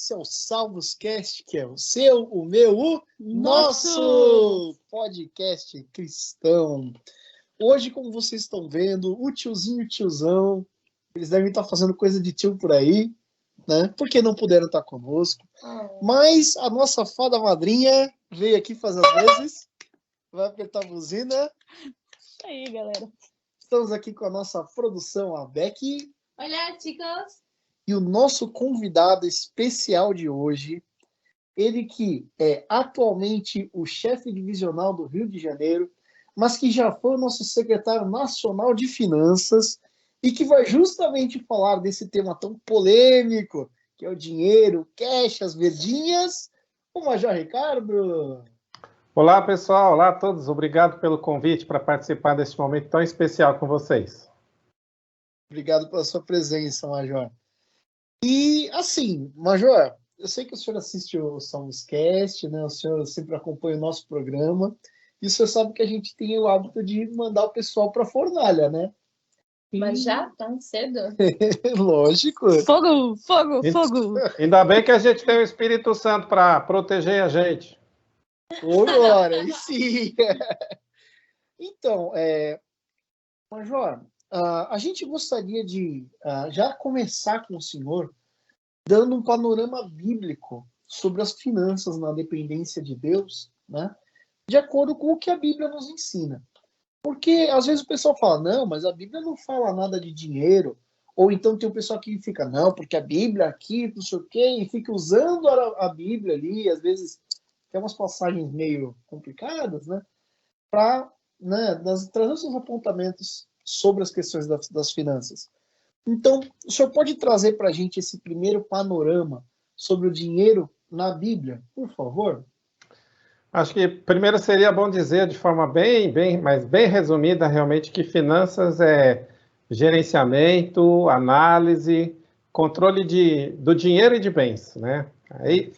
esse é o Salvoscast, que é o seu, o meu, o nosso podcast cristão. Hoje, como vocês estão vendo, o tiozinho e o tiozão, eles devem estar fazendo coisa de tio por aí, né? Porque não puderam estar conosco. Mas a nossa fada madrinha veio aqui fazer as vezes. Vai apertar a buzina. Isso aí, galera. Estamos aqui com a nossa produção, a Becky. Olá, chicos. E o nosso convidado especial de hoje, ele que é atualmente o chefe divisional do Rio de Janeiro, mas que já foi o nosso secretário nacional de finanças e que vai justamente falar desse tema tão polêmico, que é o dinheiro, cash, as verdinhas, o Major Ricardo. Olá, pessoal. Olá a todos. Obrigado pelo convite para participar deste momento tão especial com vocês. Obrigado pela sua presença, Major. E, assim, Major, eu sei que o senhor assiste o Salmoscast, né? O senhor sempre acompanha o nosso programa, e o senhor sabe que a gente tem o hábito de mandar o pessoal para a fornalha, né? Mas já tão cedo? Lógico. Fogo, fogo, fogo. Ainda bem que a gente tem o Espírito Santo para proteger a gente. Ora, e sim. Então, Major, a gente gostaria de já começar com o senhor dando um panorama bíblico sobre as finanças na dependência de Deus, né? De acordo com o que a Bíblia nos ensina. Porque às vezes o pessoal fala, não, mas a Bíblia não fala nada de dinheiro. Ou então tem o pessoal que fica, não, porque a Bíblia aqui, não sei o quê, e fica usando a Bíblia ali, às vezes tem umas passagens meio complicadas, né? Para trazer os seus apontamentos sobre as questões das finanças. Então, o senhor pode trazer para a gente esse primeiro panorama sobre o dinheiro na Bíblia, por favor? Acho que primeiro seria bom dizer de forma mas bem resumida realmente que finanças é gerenciamento, análise, controle do dinheiro e de bens, né? Aí,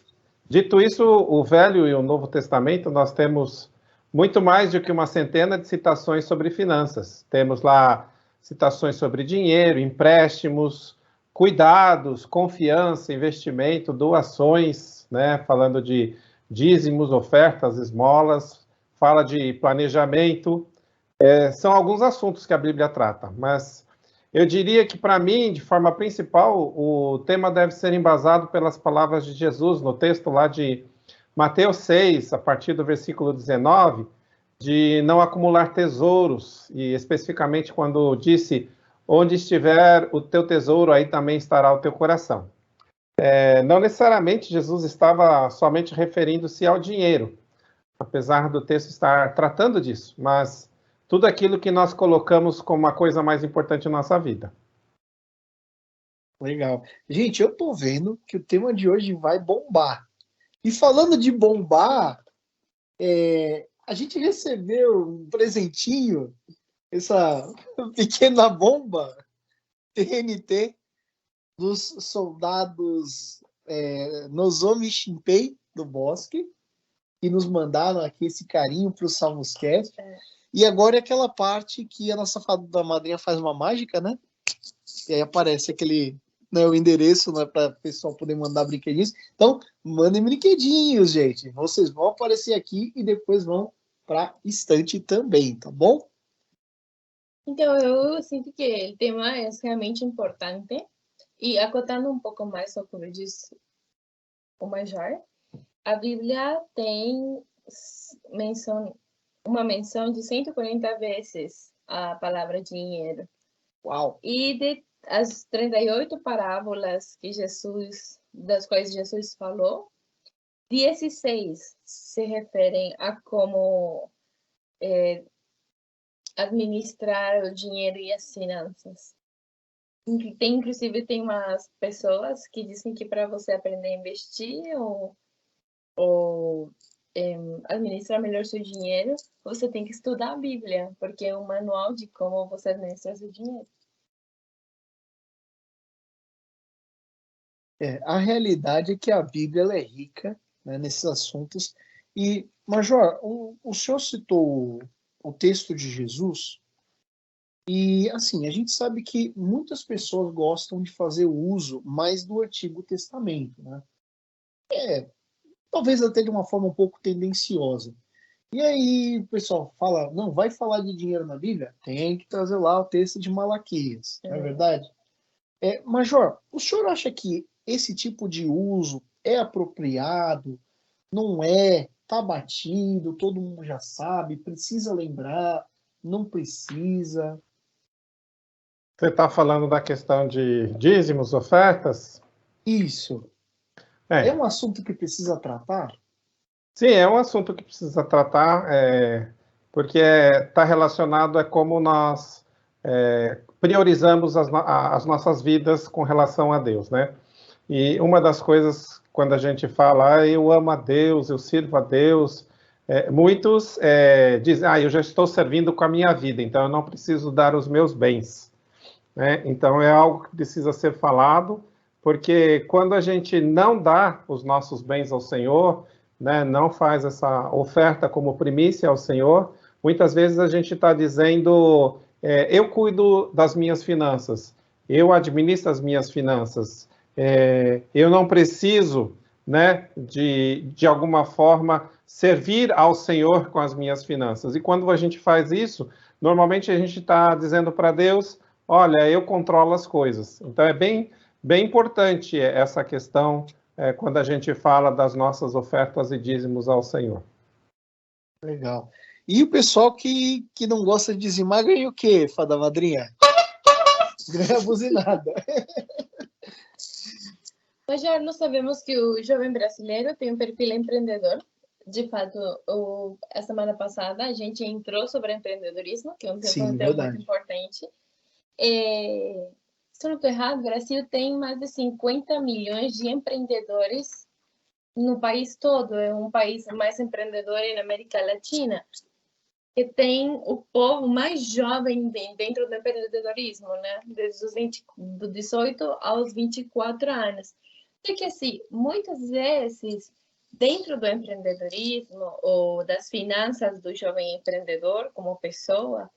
dito isso, o Velho e o Novo Testamento, nós temos muito mais do que uma centena de citações sobre finanças. Temos lá citações sobre dinheiro, empréstimos, cuidados, confiança, investimento, doações, né? Falando de dízimos, ofertas, esmolas, fala de planejamento. São alguns assuntos que a Bíblia trata, mas eu diria que, para mim, de forma principal, o tema deve ser embasado pelas palavras de Jesus no texto lá de Mateus 6, a partir do versículo 19, de não acumular tesouros, e especificamente quando disse, onde estiver o teu tesouro, aí também estará o teu coração. Não necessariamente Jesus estava somente referindo-se ao dinheiro, apesar do texto estar tratando disso, mas tudo aquilo que nós colocamos como a coisa mais importante na nossa vida. Legal. Gente, eu tô vendo que o tema de hoje vai bombar. E falando de bombar, a gente recebeu um presentinho, essa pequena bomba TNT dos soldados Nozomi Shinpei do Bosque, que nos mandaram aqui esse carinho para o Salmoscast. E agora é aquela parte que a nossa fada madrinha faz uma mágica, né? E aí aparece aquele, né, o endereço, né, para o pessoal poder mandar brinquedinhos. Então, mandem brinquedinhos, gente. Vocês vão aparecer aqui e depois vão para estante também, tá bom? Então, eu sinto que o tema é realmente importante. E acotando um pouco mais sobre o que disse o Major, a Bíblia tem uma menção de 140 vezes a palavra dinheiro. Uau! E as 38 parábolas das quais Jesus falou, 16 se referem a como administrar o dinheiro e as finanças. Inclusive, tem umas pessoas que dizem que para você aprender a investir ou administrar melhor seu dinheiro, você tem que estudar a Bíblia, porque é um manual de como você administra seu dinheiro. A realidade é que a Bíblia ela é rica, né, nesses assuntos. E, Major, o senhor citou o texto de Jesus, e assim, a gente sabe que muitas pessoas gostam de fazer uso mais do Antigo Testamento, né? talvez até de uma forma um pouco tendenciosa. E aí o pessoal fala, não, vai falar de dinheiro na Bíblia? Tem que trazer lá o texto de Malaquias, não é verdade? Major, o senhor acha que esse tipo de uso é apropriado? Não é? Tá batido, todo mundo já sabe, precisa lembrar, não precisa? Você está falando da questão de dízimos, ofertas? Isso. É É, um assunto que precisa tratar? sim, é um assunto que precisa tratar, porque está relacionado a como nós priorizamos as nossas vidas com relação a Deus, né? E uma das coisas, quando a gente fala, eu amo a Deus, eu sirvo a Deus, muitos dizem, eu já estou servindo com a minha vida, então eu não preciso dar os meus bens, né? Então é algo que precisa ser falado, porque quando a gente não dá os nossos bens ao Senhor, né, não faz essa oferta como primícia ao Senhor, muitas vezes a gente está dizendo, eu cuido das minhas finanças, eu administro as minhas finanças, eu não preciso, né, de alguma forma servir ao Senhor com as minhas finanças. E quando a gente faz isso, normalmente a gente está dizendo para Deus, olha, eu controlo as coisas. Então é bem importante essa questão quando a gente fala das nossas ofertas e dízimos ao Senhor. Legal. E o pessoal que não gosta de dizimar ganha o quê, fada madrinha? Ganha buzinada. Mas já nós sabemos que o jovem brasileiro tem um perfil empreendedor. De fato, a semana passada a gente entrou sobre empreendedorismo, que é um tema muito importante. Se eu não estou errado, o Brasil tem mais de 50 milhões de empreendedores no país todo. É um país mais empreendedor na América Latina, que tem o povo mais jovem dentro do empreendedorismo, né? Desde do 18 aos 24 anos. Porque, assim, muitas vezes, dentro do empreendedorismo ou das finanças do jovem empreendedor como pessoa,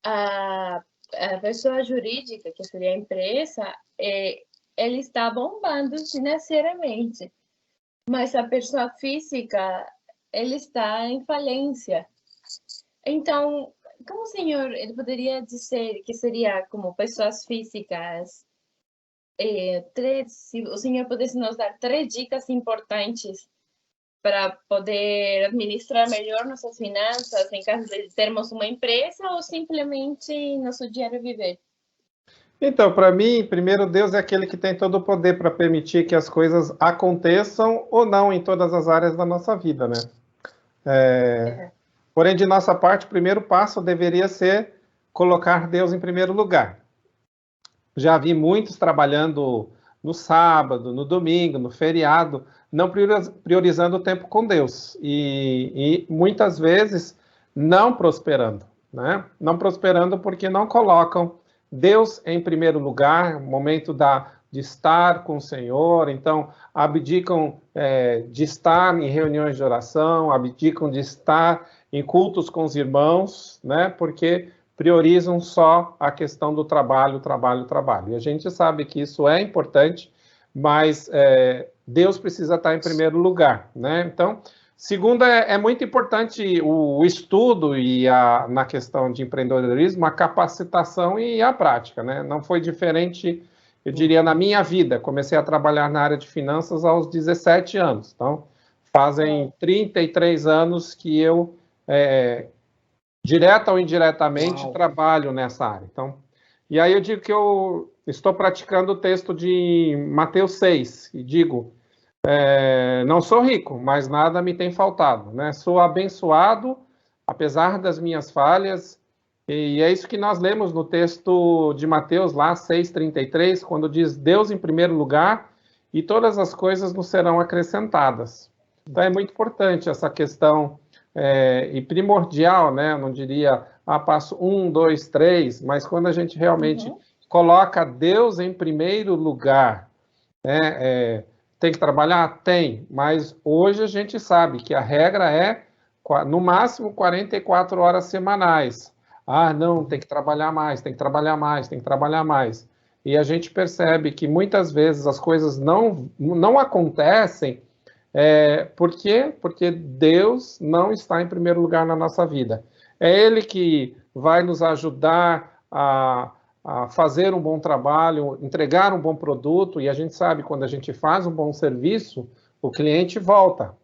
a pessoa jurídica, que seria a empresa, ele está bombando financeiramente, mas a pessoa física, ele está em falência. Então, como o senhor ele poderia dizer que seria como pessoas físicas, se o senhor pudesse nos dar 3 dicas importantes para poder administrar melhor nossas finanças em caso de termos uma empresa ou simplesmente nosso diário viver? Então, para mim, primeiro, Deus é aquele que tem todo o poder para permitir que as coisas aconteçam ou não em todas as áreas da nossa vida, né? Porém, de nossa parte, o primeiro passo deveria ser colocar Deus em primeiro lugar. Já vi muitos trabalhando no sábado, no domingo, no feriado, não priorizando o tempo com Deus. E muitas vezes não prosperando, né? Não prosperando porque não colocam Deus em primeiro lugar, momento de estar com o Senhor, então abdicam de estar em reuniões de oração, abdicam de estar em cultos com os irmãos, né? Porque priorizam só a questão do trabalho, trabalho, trabalho. E a gente sabe que isso é importante, mas Deus precisa estar em primeiro lugar, né? Então, segundo, é muito importante o estudo e na questão de empreendedorismo, a capacitação e a prática, né? Não foi diferente, eu diria, na minha vida. Comecei a trabalhar na área de finanças aos 17 anos. Então, fazem 33 anos que eu, direta ou indiretamente, trabalho nessa área. Então, e aí eu digo que eu estou praticando o texto de Mateus 6, e digo, não sou rico, mas nada me tem faltado, né? Sou abençoado, apesar das minhas falhas, e é isso que nós lemos no texto de Mateus, lá, 6,33, quando diz, Deus em primeiro lugar, e todas as coisas nos serão acrescentadas. Então, é muito importante essa questão, e primordial, né? Eu não diria, passo 1, 2, 3, mas quando a gente realmente coloca Deus em primeiro lugar, né? Tem que trabalhar? Tem, mas hoje a gente sabe que a regra é, no máximo, 44 horas semanais. Não, tem que trabalhar mais, tem que trabalhar mais, tem que trabalhar mais. E a gente percebe que muitas vezes as coisas não acontecem Por quê? Porque Deus não está em primeiro lugar na nossa vida. É Ele que vai nos ajudar a fazer um bom trabalho, entregar um bom produto, e a gente sabe, quando a gente faz um bom serviço, o cliente volta.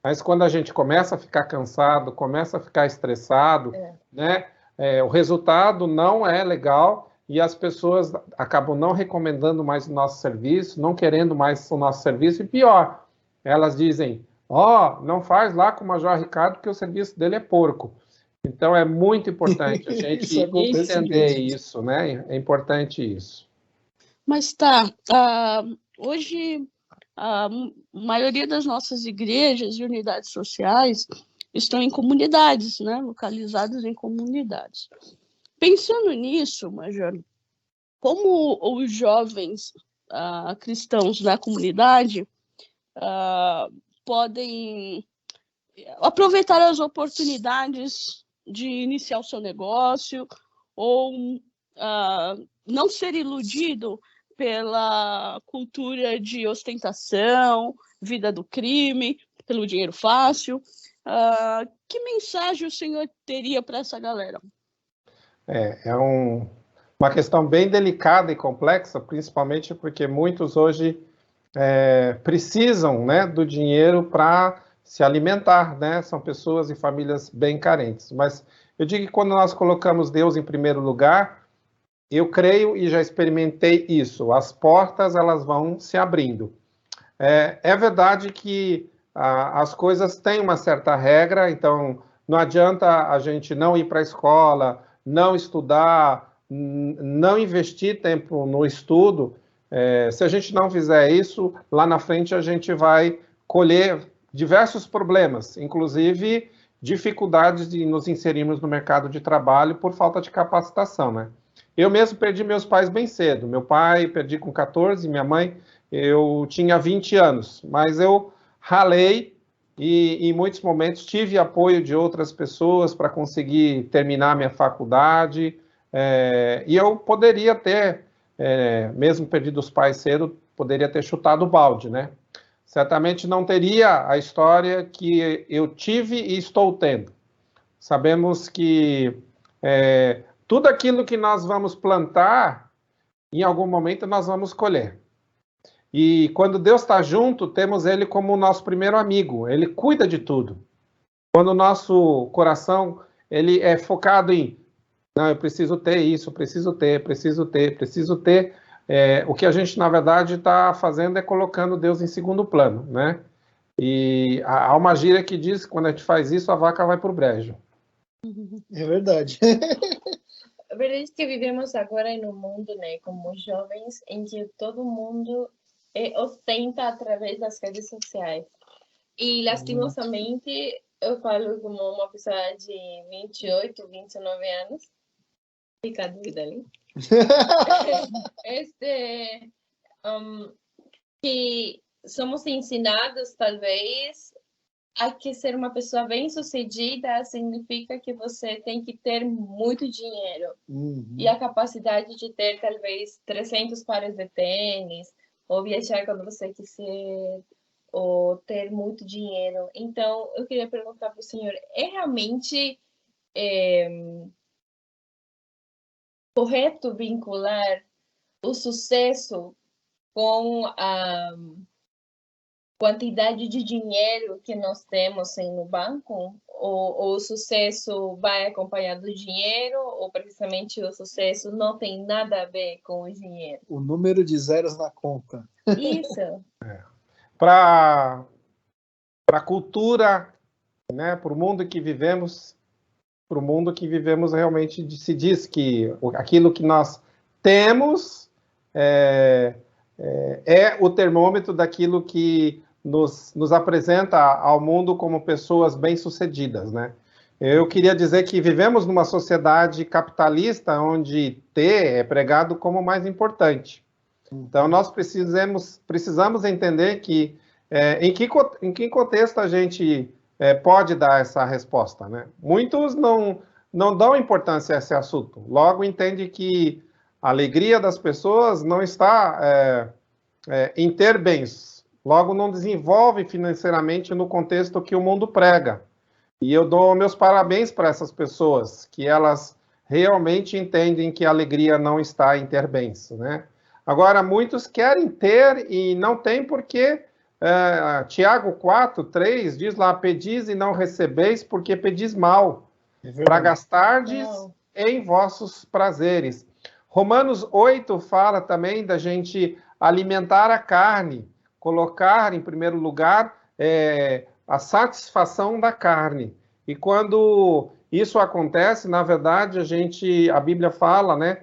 Mas quando a gente começa a ficar cansado, começa a ficar estressado, né, o resultado não é legal e as pessoas acabam não recomendando mais o nosso serviço, não querendo mais o nosso serviço, e pior, elas dizem, não faz lá com o Major Ricardo que o serviço dele é porco. Então, é muito importante a gente entender isso, né? É importante isso. Mas hoje a maioria das nossas igrejas e unidades sociais estão em comunidades, né? Localizadas em comunidades. Pensando nisso, Major, como os jovens cristãos na comunidade podem aproveitar as oportunidades de iniciar o seu negócio ou não ser iludido pela cultura de ostentação, vida do crime, pelo dinheiro fácil. Que mensagem o senhor teria para essa galera? Uma questão bem delicada e complexa, principalmente porque muitos hoje precisam, né, do dinheiro para se alimentar, né? São pessoas e famílias bem carentes. Mas eu digo que quando nós colocamos Deus em primeiro lugar, eu creio e já experimentei isso. As portas, elas vão se abrindo. É verdade que as coisas têm uma certa regra, então não adianta a gente não ir para a escola, não estudar, não investir tempo no estudo. Se a gente não fizer isso, lá na frente a gente vai colher diversos problemas, inclusive dificuldades de nos inserirmos no mercado de trabalho por falta de capacitação, né? Eu mesmo perdi meus pais bem cedo. Meu pai perdi com 14, minha mãe eu tinha 20 anos, mas eu ralei e em muitos momentos tive apoio de outras pessoas para conseguir terminar minha faculdade, e eu poderia ter, mesmo perdido os pais cedo, poderia ter chutado o balde, né? Certamente não teria a história que eu tive e estou tendo. Sabemos que tudo aquilo que nós vamos plantar, em algum momento nós vamos colher. E quando Deus está junto, temos Ele como o nosso primeiro amigo. Ele cuida de tudo. Quando o nosso coração ele é focado em, não, eu preciso ter isso, preciso ter. O que a gente, na verdade, está fazendo é colocando Deus em segundo plano, né? E há uma gíria que diz que quando a gente faz isso, a vaca vai para o brejo. É verdade. A verdade é que vivemos agora em um mundo, né, como jovens, em que todo mundo ostenta através das redes sociais. E, lastimosamente, eu falo como uma pessoa de 28, 29 anos, fica a dúvida ali, que somos ensinados, talvez, a que ser uma pessoa bem-sucedida significa que você tem que ter muito dinheiro. E a capacidade de ter, talvez, 300 pares de tênis, ou viajar quando você quiser, ou ter muito dinheiro. Então, eu queria perguntar para o senhor, é realmente correto vincular o sucesso com a quantidade de dinheiro que nós temos no banco? Ou o sucesso vai acompanhado do dinheiro, ou precisamente o sucesso não tem nada a ver com o dinheiro? O número de zeros na conta. Isso. Para a cultura, né, para o mundo que vivemos, realmente se diz que aquilo que nós temos é o termômetro daquilo que nos apresenta ao mundo como pessoas bem-sucedidas, né? Eu queria dizer que vivemos numa sociedade capitalista onde ter é pregado como o mais importante. Então, nós precisamos entender que em que contexto a gente pode dar essa resposta, né? Muitos não dão importância a esse assunto. Logo, entende que a alegria das pessoas não está em ter bens. logo não desenvolve financeiramente no contexto que o mundo prega. E eu dou meus parabéns para essas pessoas, que elas realmente entendem que a alegria não está em ter bens, né? Agora, muitos querem ter e não tem porque Tiago 4:3 diz lá, pedis e não recebeis porque pedis mal, para gastardes em vossos prazeres. Romanos 8 fala também da gente alimentar a carne, colocar em primeiro lugar a satisfação da carne. E quando isso acontece, na verdade, a Bíblia fala, né,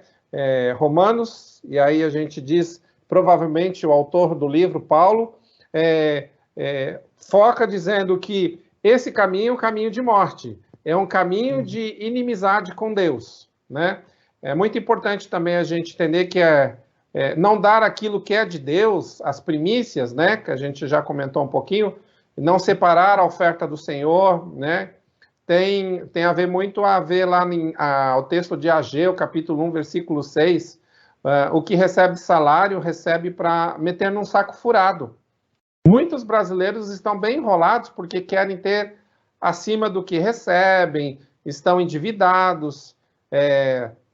Romanos, e aí a gente diz, provavelmente o autor do livro, Paulo, foca dizendo que esse caminho é um caminho de morte, é um caminho de inimizade com Deus, né? É muito importante também a gente entender que não dar aquilo que é de Deus, as primícias, né, que a gente já comentou um pouquinho, não separar a oferta do Senhor, né? Tem a ver muito a ver lá o texto de Ageu, capítulo 1, versículo 6, o que recebe salário, recebe para meter num saco furado. Muitos brasileiros estão bem enrolados porque querem ter acima do que recebem, estão endividados,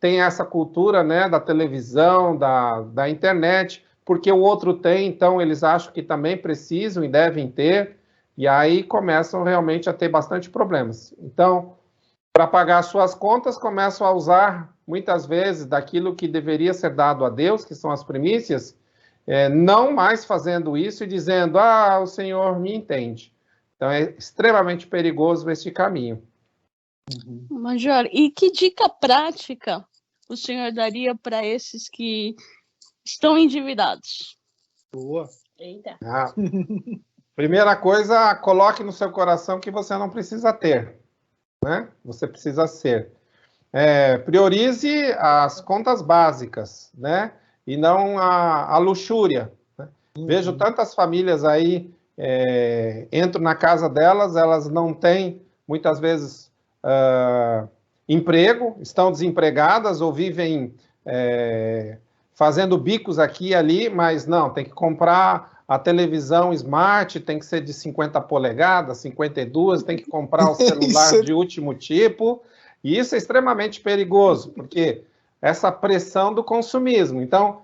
tem essa cultura, né, da televisão, da internet, porque o outro tem, então eles acham que também precisam e devem ter, e aí começam realmente a ter bastante problemas. Então, para pagar suas contas, começam a usar, muitas vezes, daquilo que deveria ser dado a Deus, que são as primícias, não mais fazendo isso e dizendo, o Senhor me entende. Então, é extremamente perigoso este caminho. Major, e que dica prática o senhor daria para esses que estão endividados? Boa. Eita. Primeira coisa, coloque no seu coração que você não precisa ter, né? Você precisa ser. Priorize as contas básicas, né? E não a luxúria. Né? Vejo tantas famílias aí, entro na casa delas, elas não têm, muitas vezes, emprego, estão desempregadas ou vivem fazendo bicos aqui e ali, mas não, tem que comprar a televisão smart, tem que ser de 50 polegadas, 52, tem que comprar o celular de último tipo, e isso é extremamente perigoso, porque essa pressão do consumismo. Então,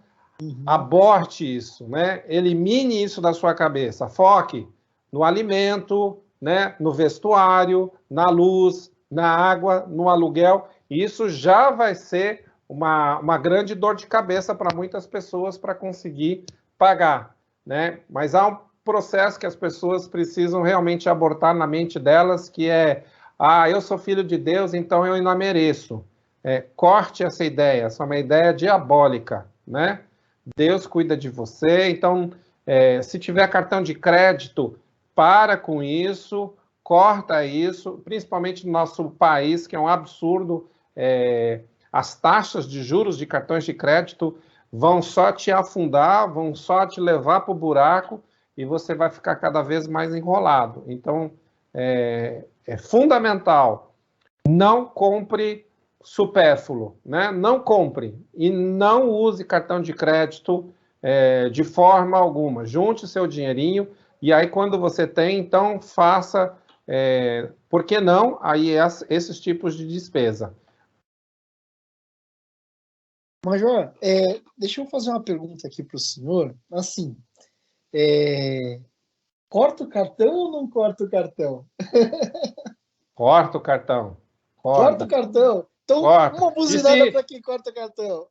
aborte isso, né? Elimine isso da sua cabeça, foque no alimento, né? No vestuário, na luz, na água, no aluguel, e isso já vai ser uma grande dor de cabeça para muitas pessoas para conseguir pagar, né? Mas há um processo que as pessoas precisam realmente abortar na mente delas, que eu sou filho de Deus, então eu não mereço. Corte essa ideia, essa é uma ideia diabólica, né? Deus cuida de você, então, se tiver cartão de crédito, para com isso, corta isso, principalmente no nosso país, que é um absurdo, as taxas de juros de cartões de crédito vão só te afundar, vão só te levar para o buraco e você vai ficar cada vez mais enrolado. Então, é fundamental, não compre supérfluo, né? Não compre e não use cartão de crédito de forma alguma. Junte o seu dinheirinho e aí quando você tem, então faça, por que não, aí esses tipos de despesa. Major, deixa eu fazer uma pergunta aqui para o senhor. Assim, corta o cartão ou não corta o cartão? Corta o cartão. Corta o cartão. Então, corta. Uma buzinada para quem corta o cartão.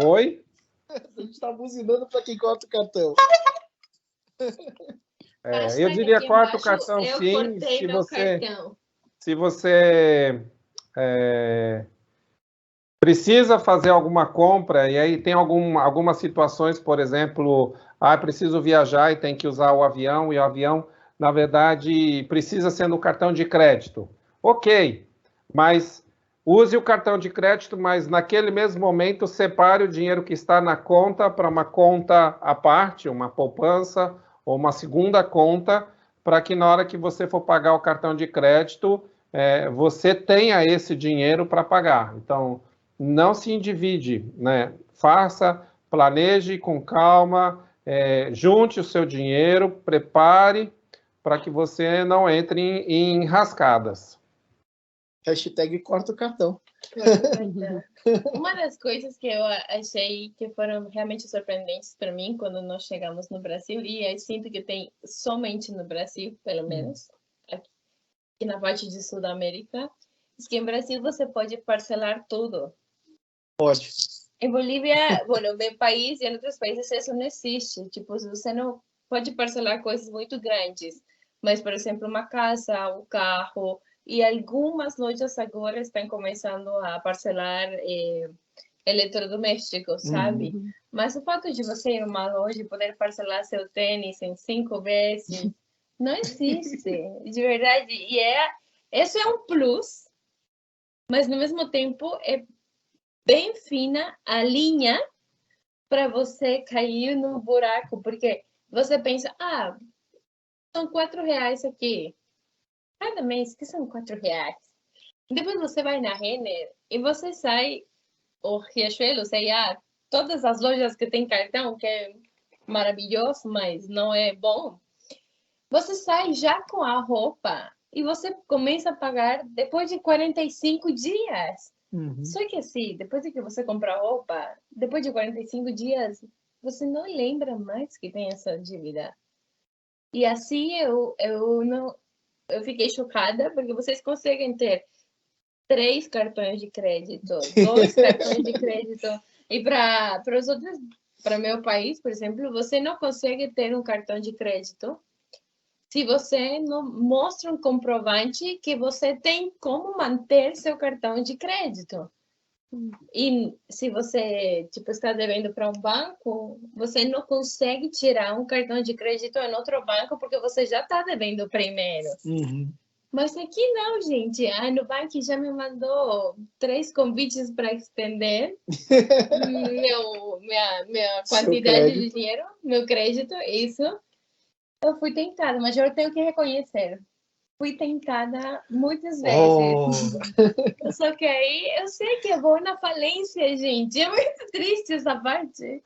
Oi? A gente está buzinando para quem corta o cartão. Eu diria corta o cartão, sim, se você precisa fazer alguma compra, e aí tem algumas situações, por exemplo, preciso viajar e tem que usar o avião, e o avião, na verdade, precisa ser no cartão de crédito. Ok, mas use o cartão de crédito, mas naquele mesmo momento separe o dinheiro que está na conta para uma conta à parte, uma poupança ou uma segunda conta, para que na hora que você for pagar o cartão de crédito, você tenha esse dinheiro para pagar. Então, não se endivide, né? Faça, planeje com calma, junte o seu dinheiro, prepare para que você não entre em rascadas. Hashtag corta o cartão. Uma das coisas que eu achei que foram realmente surpreendentes para mim quando nós chegamos no Brasil, e eu sinto que tem somente no Brasil, pelo menos, aqui na parte de Sudamérica, é que em Brasil você pode parcelar tudo. Pode. Em Bolívia, no meu país e em outros países isso não existe. Tipo, você não pode parcelar coisas muito grandes, mas, por exemplo, uma casa, um carro, e algumas lojas agora estão começando a parcelar eletrodomésticos, sabe? Mas o fato de você ir numa loja e poder parcelar seu tênis em 5 vezes, não existe, de verdade. E isso é um plus, mas, ao mesmo tempo, é bem fina a linha para você cair no buraco, porque você pensa, são R$4 aqui. Cada mês, que são R$4. Depois você vai na Renner e você sai, ou Riachuelo, sei lá, todas as lojas que tem cartão, que é maravilhoso, mas não é bom. Você sai já com a roupa e você começa a pagar depois de 45 dias. Só que assim, depois de que você compra a roupa, depois de 45 dias, você não lembra mais que tem essa dívida. E assim eu fiquei chocada, porque vocês conseguem ter 3 cartões de crédito, 2 cartões de crédito. E para os outros, para meu país, por exemplo, você não consegue ter um cartão de crédito se você não mostra um comprovante que você tem como manter seu cartão de crédito. E se você está devendo para um banco, você não consegue tirar um cartão de crédito em outro banco porque você já está devendo primeiro. Mas aqui não, gente. A Nubank já me mandou 3 convites para estender minha quantidade de dinheiro, meu crédito, isso. Eu fui tentada, mas eu tenho que reconhecer. Fui tentada muitas vezes. Só que aí eu sei que eu vou na falência, gente. É muito triste essa parte.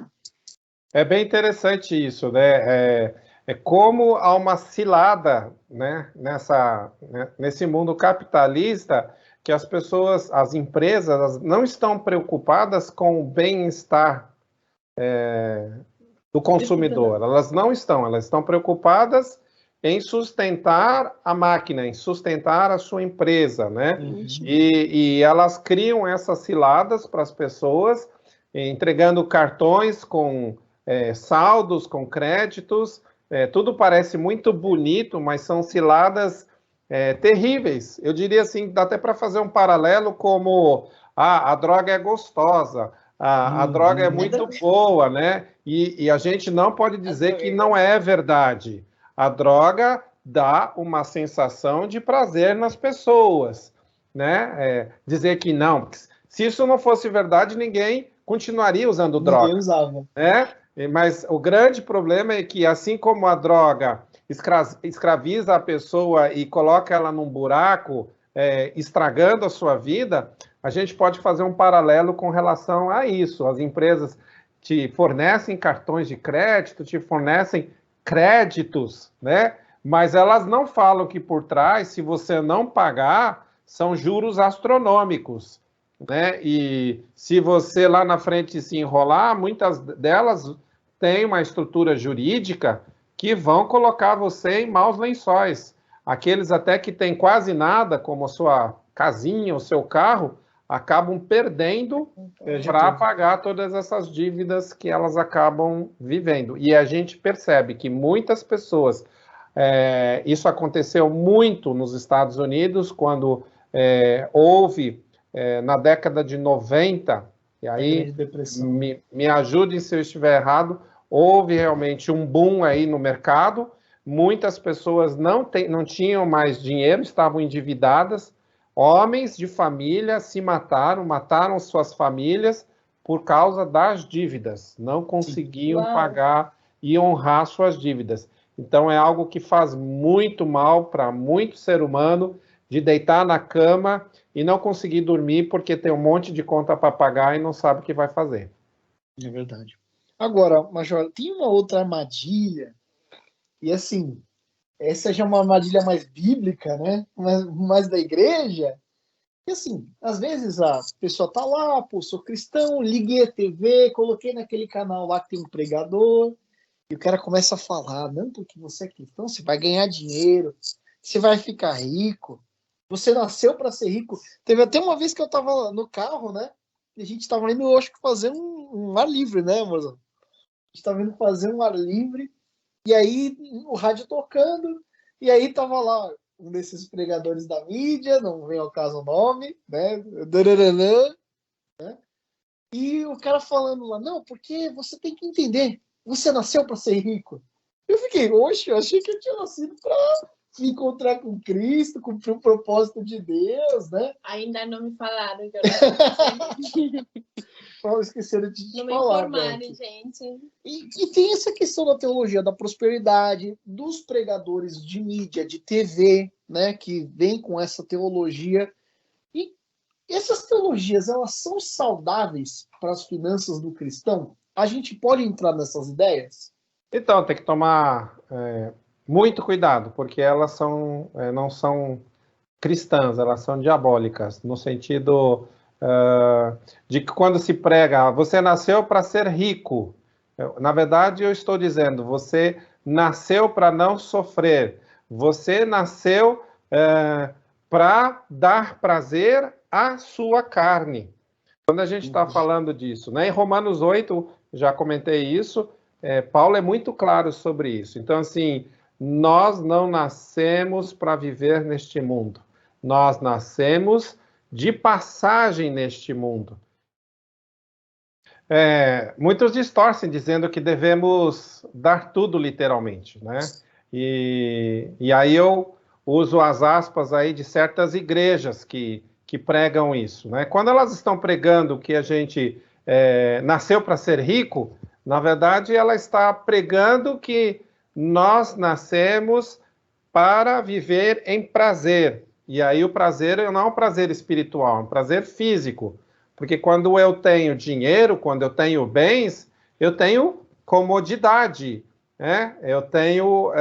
É bem interessante isso, né? É como há uma cilada, né, nesse mundo capitalista, que as pessoas, as empresas, não estão preocupadas com o bem-estar do consumidor. Elas não estão, elas estão preocupadas em sustentar a máquina, em sustentar a sua empresa, né? E elas criam essas ciladas para as pessoas, entregando cartões com saldos, com créditos. Tudo parece muito bonito, mas são ciladas terríveis. Eu diria assim, dá até para fazer um paralelo como a droga é gostosa, a droga é muito boa, né? E a gente não pode dizer que não é verdade. A droga dá uma sensação de prazer nas pessoas, né? Dizer que não, se isso não fosse verdade, ninguém continuaria usando droga. Ninguém usava. Né? Mas o grande problema é que, assim como a droga escraviza a pessoa e coloca ela num buraco, estragando a sua vida, a gente pode fazer um paralelo com relação a isso. As empresas te fornecem cartões de crédito, te fornecem créditos, né? Mas elas não falam que por trás, se você não pagar, são juros astronômicos, né? E se você lá na frente se enrolar, muitas delas têm uma estrutura jurídica que vão colocar você em maus lençóis. Aqueles até que têm quase nada, como a sua casinha, o seu carro, acabam perdendo para pagar todas essas dívidas que elas acabam vivendo. E a gente percebe que muitas pessoas, isso aconteceu muito nos Estados Unidos, quando houve, na década de 90, e aí me ajudem se eu estiver errado, houve realmente um boom aí no mercado, muitas pessoas não tinham mais dinheiro, estavam endividadas. Homens de família se mataram suas famílias por causa das dívidas, não conseguiam pagar e honrar suas dívidas. Então é algo que faz muito mal para muito ser humano, de deitar na cama e não conseguir dormir porque tem um monte de conta para pagar e não sabe o que vai fazer. É verdade. Agora, Major, tem uma outra armadilha, e assim, essa já é uma armadilha mais bíblica, né? Mais da igreja. E assim, às vezes a pessoa tá lá, pô, sou cristão, liguei a TV, coloquei naquele canal lá que tem um pregador, e o cara começa a falar, não, porque você é cristão, você vai ganhar dinheiro, você vai ficar rico, você nasceu para ser rico. Teve até uma vez que eu tava no carro, né? E a gente tava indo, eu acho que fazer um ar livre, né, moço? A gente tava indo fazer um ar livre, e aí o rádio tocando, e aí tava lá um desses pregadores da mídia, não vem ao caso o nome, né? Dararã, né? E o cara falando lá, não, porque você tem que entender, você nasceu para ser rico. Eu fiquei, oxe, eu achei que eu tinha nascido para me encontrar com Cristo, cumprir o propósito de Deus, né? Ainda não me falaram que eu não Esqueceram de te não me falar, informaram, Beth. gente. E tem essa questão da teologia da prosperidade, dos pregadores de mídia, de TV, né, que vem com essa teologia. E essas teologias, elas são saudáveis para as finanças do cristão? A gente pode entrar nessas ideias? Então, tem que tomar muito cuidado, porque elas não são cristãs, elas são diabólicas, no sentido de que quando se prega, você nasceu para ser rico. Na verdade, eu estou dizendo, você nasceu para não sofrer, você nasceu para dar prazer à sua carne. Quando a gente está falando disso, né? Em Romanos 8, já comentei isso, Paulo é muito claro sobre isso. Então, assim, nós não nascemos para viver neste mundo. Nós nascemos de passagem neste mundo. Muitos distorcem dizendo que devemos dar tudo literalmente, né? E aí eu uso as aspas aí de certas igrejas que pregam isso, né? Quando elas estão pregando que a gente nasceu para ser rico, na verdade ela está pregando que nós nascemos para viver em prazer. E aí o prazer não é um prazer espiritual, é um prazer físico. Porque quando eu tenho dinheiro, quando eu tenho bens, eu tenho comodidade, né? Eu tenho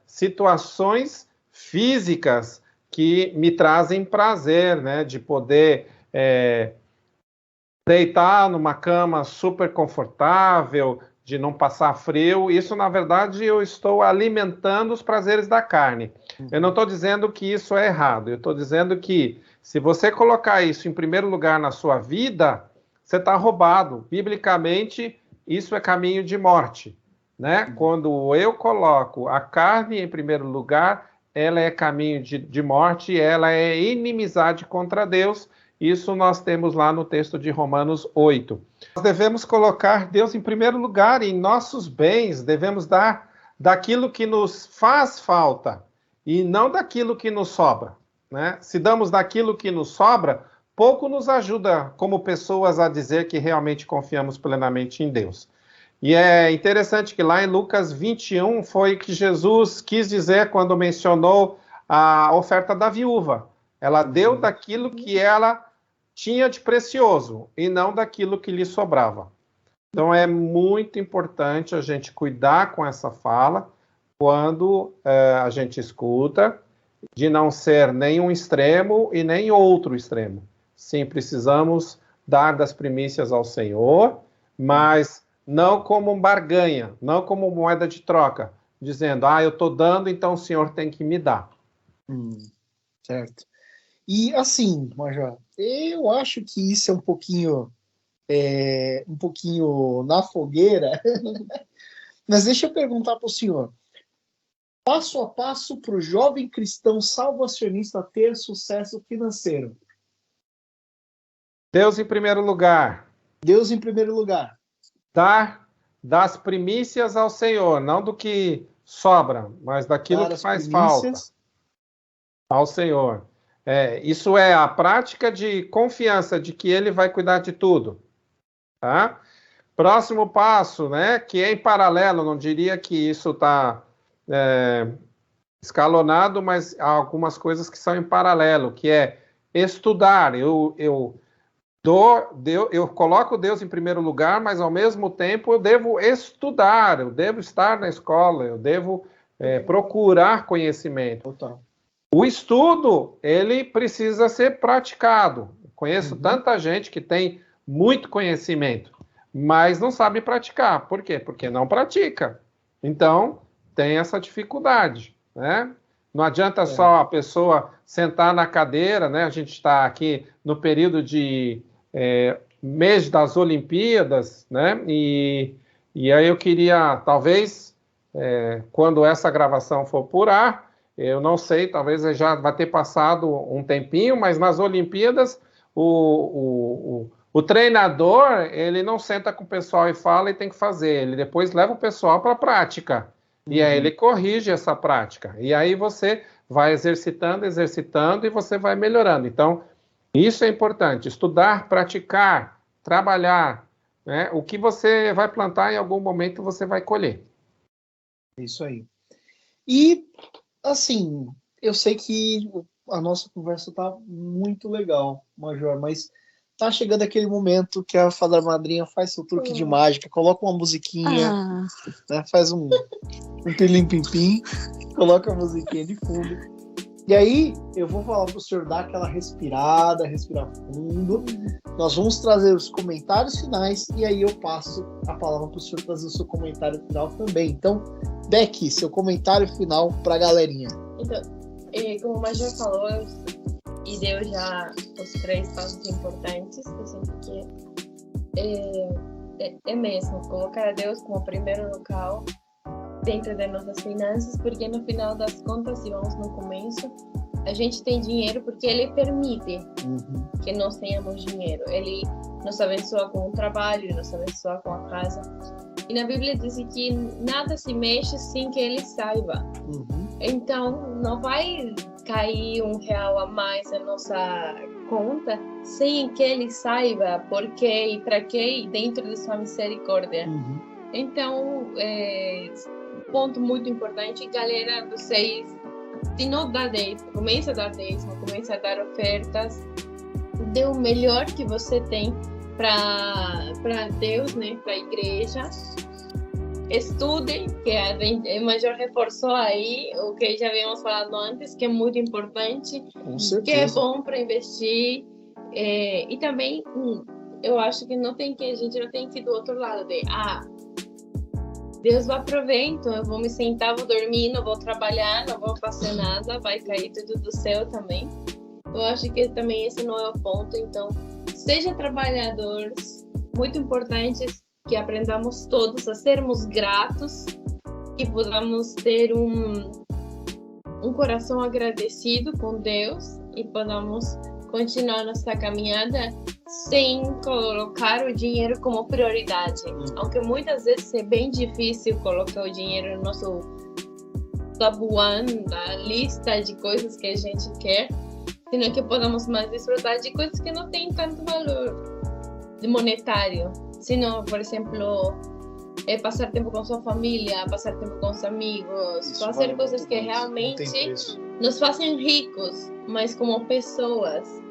situações físicas que me trazem prazer, né? De poder deitar numa cama super confortável, de não passar frio. Isso, na verdade, eu estou alimentando os prazeres da carne. Eu não estou dizendo que isso é errado, eu estou dizendo que se você colocar isso em primeiro lugar na sua vida, você está roubado. Biblicamente, isso é caminho de morte, né? Quando eu coloco a carne em primeiro lugar, ela é caminho de morte, ela é inimizade contra Deus. Isso nós temos lá no texto de Romanos 8. Nós devemos colocar Deus em primeiro lugar em nossos bens, devemos dar daquilo que nos faz falta e não daquilo que nos sobra, né? Se damos daquilo que nos sobra, pouco nos ajuda como pessoas a dizer que realmente confiamos plenamente em Deus. E é interessante que lá em Lucas 21 foi que Jesus quis dizer quando mencionou a oferta da viúva. Ela deu daquilo que ela tinha de precioso e não daquilo que lhe sobrava. Então é muito importante a gente cuidar com essa fala quando a gente escuta, de não ser nem um extremo e nem outro extremo. Sim, precisamos dar das primícias ao Senhor, mas não como barganha, não como moeda de troca, dizendo, eu estou dando, então o Senhor tem que me dar. Certo. E assim, Major, eu acho que isso é um pouquinho na fogueira, mas deixa eu perguntar para o senhor, passo a passo para o jovem cristão salvacionista ter sucesso financeiro. Deus em primeiro lugar. Deus em primeiro lugar. Dar das primícias ao Senhor, não do que sobra, mas daquilo que faz falta ao Senhor. Isso é a prática de confiança de que Ele vai cuidar de tudo. Tá? Próximo passo, né, que é em paralelo, não diria que isso está escalonado, mas há algumas coisas que são em paralelo, que é estudar. Eu eu coloco Deus em primeiro lugar, mas ao mesmo tempo eu devo estudar, eu devo estar na escola, eu devo procurar conhecimento. Total. O estudo, ele precisa ser praticado. Conheço tanta gente que tem muito conhecimento, mas não sabe praticar. Por quê? Porque não pratica. Então, tem essa dificuldade, né? Não adianta só a pessoa sentar na cadeira, né? A gente está aqui no período de mês das Olimpíadas, né? E aí eu queria, talvez, quando essa gravação for por ar, eu não sei, talvez já vai ter passado um tempinho, mas nas Olimpíadas, o treinador, ele não senta com o pessoal e fala e tem que fazer, ele depois leva o pessoal para a prática. E aí ele corrige essa prática. E aí você vai exercitando e você vai melhorando. Então, isso é importante. Estudar, praticar, trabalhar, né? O que você vai plantar, em algum momento você vai colher. Isso aí. E, assim, eu sei que a nossa conversa tá muito legal, Major, mas tá chegando aquele momento que a fada madrinha faz seu truque de mágica, coloca uma musiquinha, né, faz um pilim-pim-pim, coloca a musiquinha de fundo. E aí, eu vou falar pro senhor dar aquela respirar fundo. Nós vamos trazer os comentários finais e aí eu passo a palavra pro senhor trazer o seu comentário final também. Então, Becky, seu comentário final pra galerinha. Então, como o Major falou, e deu já os 3 passos importantes, eu sinto que é mesmo colocar a Deus como primeiro local dentro das nossas finanças, porque no final das contas, se vamos no começo, a gente tem dinheiro porque Ele permite que nós tenhamos dinheiro. Ele nos abençoa com o trabalho, nos abençoa com a casa. E na Bíblia diz que nada se mexe sem que Ele saiba. Então, não vai cair R$1 a mais na nossa conta sem que Ele saiba por quê e para quê dentro de sua misericórdia. Então, ponto muito importante, galera, vocês, se não dá 10, começa a dar 10, começa a dar ofertas, dê o melhor que você tem para Deus, né, para a igreja. Estudem, que a Major reforçou aí o que já havíamos falado antes, que é muito importante, que é bom para investir. E também, eu acho que a gente não tem que ir do outro lado de Deus vai prover, então eu vou me sentar, vou dormir, não vou trabalhar, não vou fazer nada, vai cair tudo do céu também. Eu acho que também esse não é o ponto, então seja trabalhadores, muito importante que aprendamos todos a sermos gratos, que podamos ter um coração agradecido com Deus e podamos continuar nossa caminhada sem colocar o dinheiro como prioridade. Aunque muitas vezes é bem difícil colocar o dinheiro no nosso tabuão, da lista de coisas que a gente quer, sino que podamos mais desfrutar de coisas que não têm tanto valor monetário, sino, por exemplo, passar tempo com sua família, passar tempo com os amigos, isso, fazer coisas que realmente nos fazem ricos, mas como pessoas,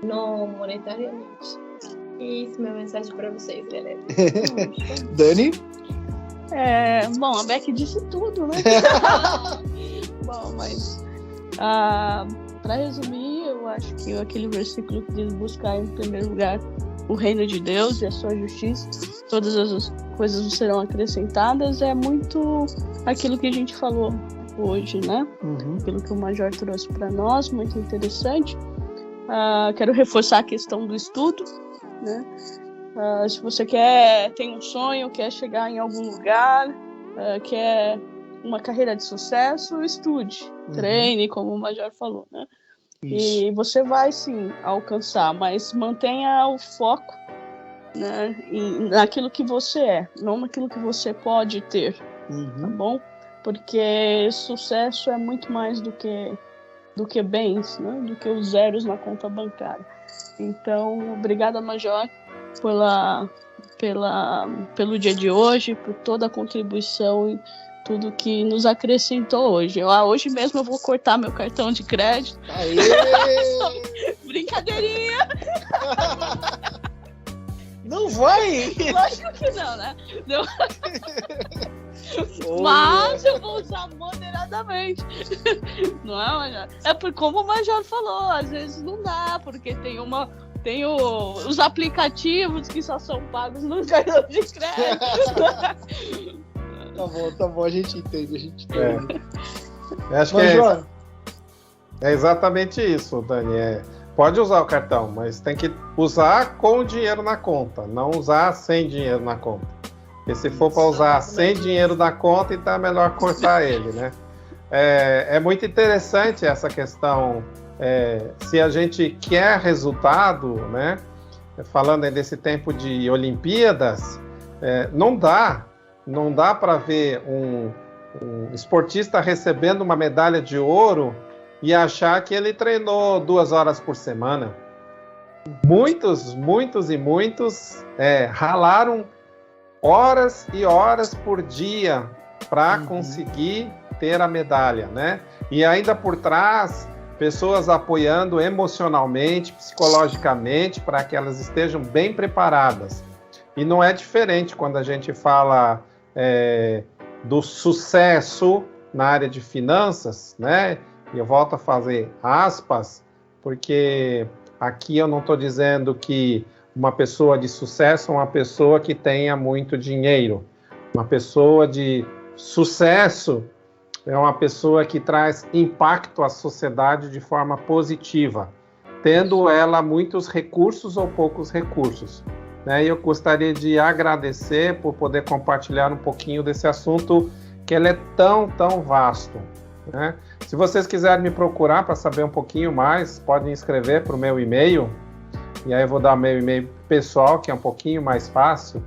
não monetariamente. E isso é minha mensagem para vocês, galera. Dani? Bom, a Becky disse tudo, né? Bom, mas para resumir, eu acho que aquele versículo que diz buscar em primeiro lugar o reino de Deus e a sua justiça, todas as coisas serão acrescentadas, é muito aquilo que a gente falou hoje, né? Aquilo que o Major trouxe para nós, muito interessante. Quero reforçar a questão do estudo, né? Se você tem um sonho, quer chegar em algum lugar, quer uma carreira de sucesso, estude, treine, como o Major falou, né? Isso. E você vai sim alcançar, mas mantenha o foco, né, naquilo que você é, não naquilo que você pode ter, tá bom? Porque sucesso é muito mais do que bens, né? Do que os zeros na conta bancária. Então, obrigada, Major, pelo dia de hoje, por toda a contribuição e tudo que nos acrescentou hoje. Hoje mesmo eu vou cortar meu cartão de crédito. Brincadeirinha. Não vai! Lógico que não, né? Não. Olha. Mas eu vou usar moderadamente. Não é, Major? É por como o Major falou, às vezes não dá, porque tem os aplicativos que só são pagos no cartão de crédito. Tá bom, a gente entende. Eu acho Major, que é exatamente isso, Dani. Pode usar o cartão, mas tem que usar com o dinheiro na conta, não usar sem dinheiro na conta. Porque se for para usar sem dinheiro na conta, então é melhor cortar ele, né? É muito interessante essa questão. Se a gente quer resultado, né? Falando aí desse tempo de Olimpíadas, não dá para ver um esportista recebendo uma medalha de ouro e achar que ele treinou 2 horas por semana. Muitos ralaram horas e horas por dia para conseguir ter a medalha, né? E ainda por trás, pessoas apoiando emocionalmente, psicologicamente, para que elas estejam bem preparadas. E não é diferente quando a gente fala do sucesso na área de finanças, né? E eu volto a fazer aspas, porque aqui eu não estou dizendo que uma pessoa de sucesso é uma pessoa que tenha muito dinheiro. Uma pessoa de sucesso é uma pessoa que traz impacto à sociedade de forma positiva, tendo ela muitos recursos ou poucos recursos. E eu gostaria de agradecer por poder compartilhar um pouquinho desse assunto, que ele é tão vasto, né? Se vocês quiserem me procurar para saber um pouquinho mais, podem escrever para o meu e-mail, e aí eu vou dar meu e-mail pessoal, que é um pouquinho mais fácil,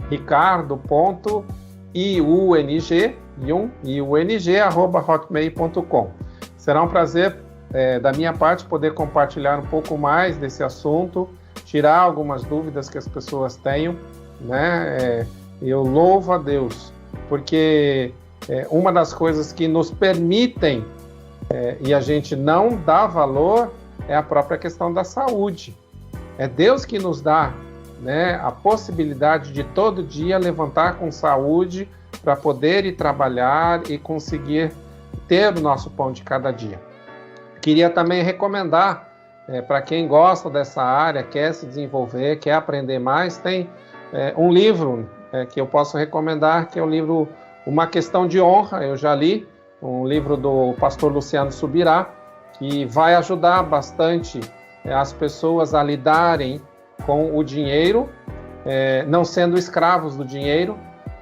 ricardo.iung@hotmail.com. Será um prazer da minha parte poder compartilhar um pouco mais desse assunto, tirar algumas dúvidas que as pessoas tenham, né? Eu louvo a Deus, porque uma das coisas que nos permitem e a gente não dá valor é a própria questão da saúde. É Deus que nos dá, né, a possibilidade de todo dia levantar com saúde para poder ir trabalhar e conseguir ter o nosso pão de cada dia. Queria também recomendar para quem gosta dessa área, quer se desenvolver, quer aprender mais, tem um livro que eu posso recomendar, que é o livro Uma Questão de Honra. Eu já li, um livro do pastor Luciano Subirá, que vai ajudar bastante as pessoas a lidarem com o dinheiro, não sendo escravos do dinheiro,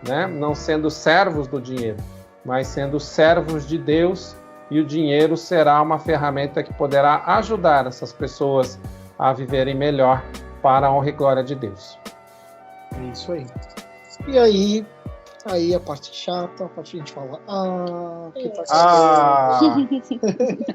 né? Não sendo servos do dinheiro, mas sendo servos de Deus, e o dinheiro será uma ferramenta que poderá ajudar essas pessoas a viverem melhor para a honra e glória de Deus. É isso aí. E aí a parte chata, a parte que a gente fala, que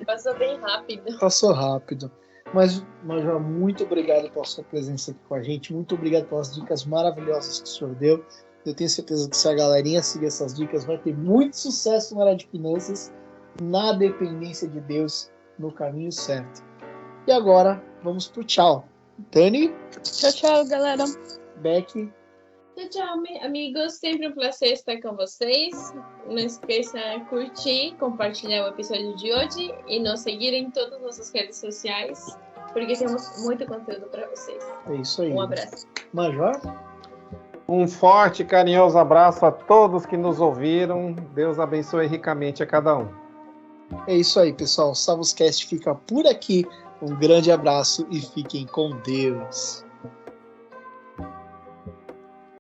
Passou bem rápido. Passou rápido. Mas Major, muito obrigado pela sua presença aqui com a gente, muito obrigado pelas dicas maravilhosas que o senhor deu. Eu tenho certeza que se a galerinha seguir essas dicas, vai ter muito sucesso na área de finanças, na dependência de Deus, no caminho certo. E agora, vamos pro tchau. Dani? Tchau, galera. Becky? Tchau, amigos. Sempre um prazer estar com vocês. Não esqueça de curtir, compartilhar o episódio de hoje e nos seguir em todas as nossas redes sociais, porque temos muito conteúdo para vocês. É isso aí. Um abraço. Major? Um forte e carinhoso abraço a todos que nos ouviram. Deus abençoe ricamente a cada um. É isso aí, pessoal. O Savoscast fica por aqui. Um grande abraço e fiquem com Deus.